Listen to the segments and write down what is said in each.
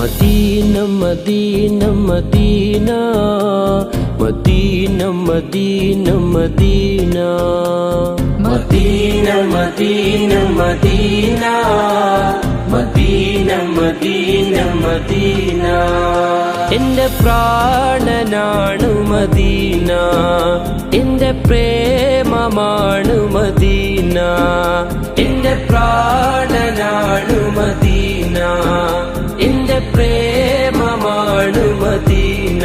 Medina Medina Medina Medina Medina Medina Medina Medina Medina Medina Medina Medina എന്റെ പ്രാണനാണു Medina, എന്റെ പ്രേമമാണു Medina, എന്റെ പ്രാണനാണു മദീന, എന്റെ പ്രേമമാണു മദീന,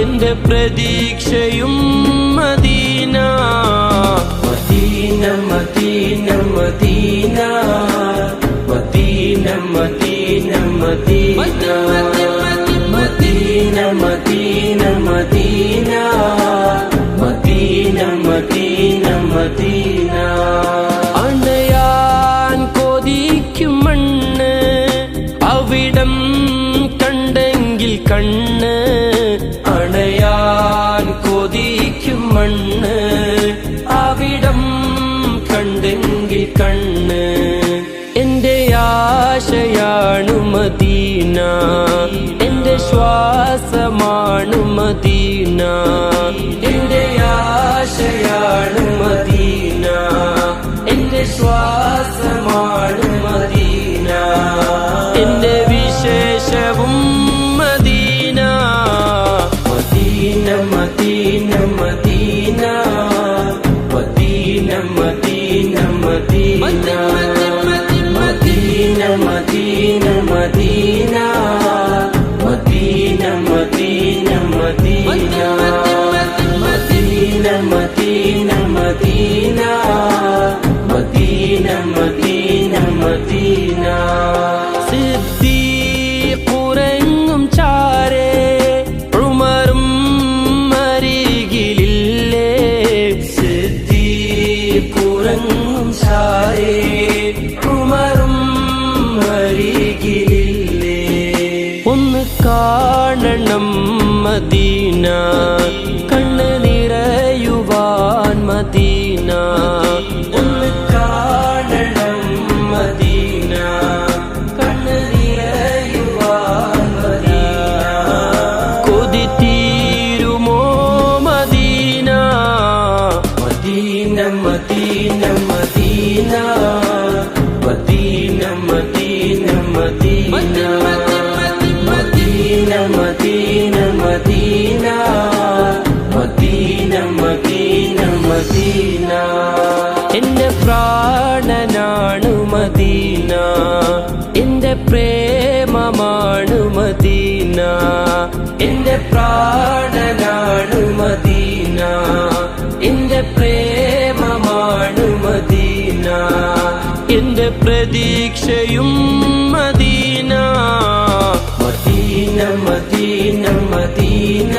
എന്റെ പ്രതീക്ഷയും Medina. Medina Medina Medina Medina Medina Medina Medina Medina Medina Medina Medina Medina അണയാൻ കൊതിക്കും മണ്ണ്, അവിടം കണ്ടെങ്കിൽ കണ്ണ്. അണയാൻ കൊതിക്കും മണ്ണ്, അവിടം കണ്ടെങ്കിൽ കണ്ണ്. എന്റെ ആശയാണു മദീന, എന്റെ ശ്വാസമാണു മദീന, എന്റെ ആശയാണു മദീന, എന്റെ ശ്വാസമാണു മദീന, എന്റെ വിശേഷവും Medina. Medina Medina Medina Medina Medina Medina Medina Medina Medina Medina Medina Medina Medina Medina Medina Medina Medina Medina സിദ്ദീഖുറങ്ങും ചാരേ, ഉമറും അരികിലില്ലേ. സിദ്ദീഖുറങ്ങും ചാരേ, ഉമറും അരികിലില്ലേ. ഒന്ന് കാണണം മദീന, കണ്ണ് നിറയുവാൻ മദീന. ഒന്ന് കാണണം മദീന, കണ്ണ് നിറയുവാൻ മദീന. കൊതി തീരുമോ Medina. Medina Medina Medina Medina Medina Medina Medina Medina Medina Medina Medina Medina എന്റെ പ്രാണനാണു മദീന, എന്റെ പ്രേമമാണു മദീന, എന്റെ പ്രാണനാണു മദീന, എന്റെ പ്രേമമാണു മദീന, എന്റെ പ്രതീക്ഷയും Medina. Medina Medina Medina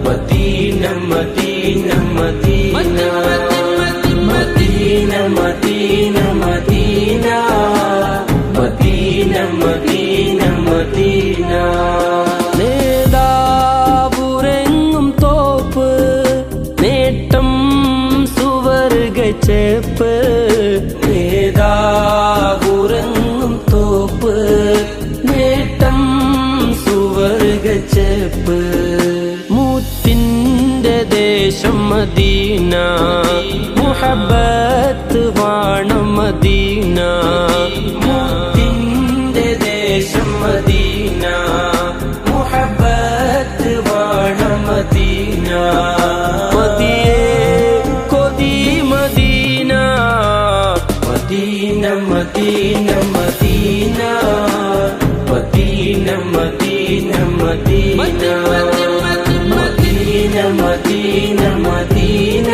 Medina Medina Medina Medina Medina Medina Medina Medina Medina നേതാവുറങ്ങും തോപ്പ്, നേട്ടം സുവർഗച്ചേപ്പ്. നേതാവുറങ്ങും തോപ്പ്, നേട്ടം സുവർഗച്ചേപ്പ്. മുത്തിന്റെ ദേശം മദീന, മുഹബ്ബത്ത് വാണം മദീന. മുത്തിന്റെ ദേശം മദീന, മുഹബ്ബത്ത് വാണം മദീന. മദിയേ കൊതി Medina. Medina Medina Medina Medina Medina Medina Medina Medina Medina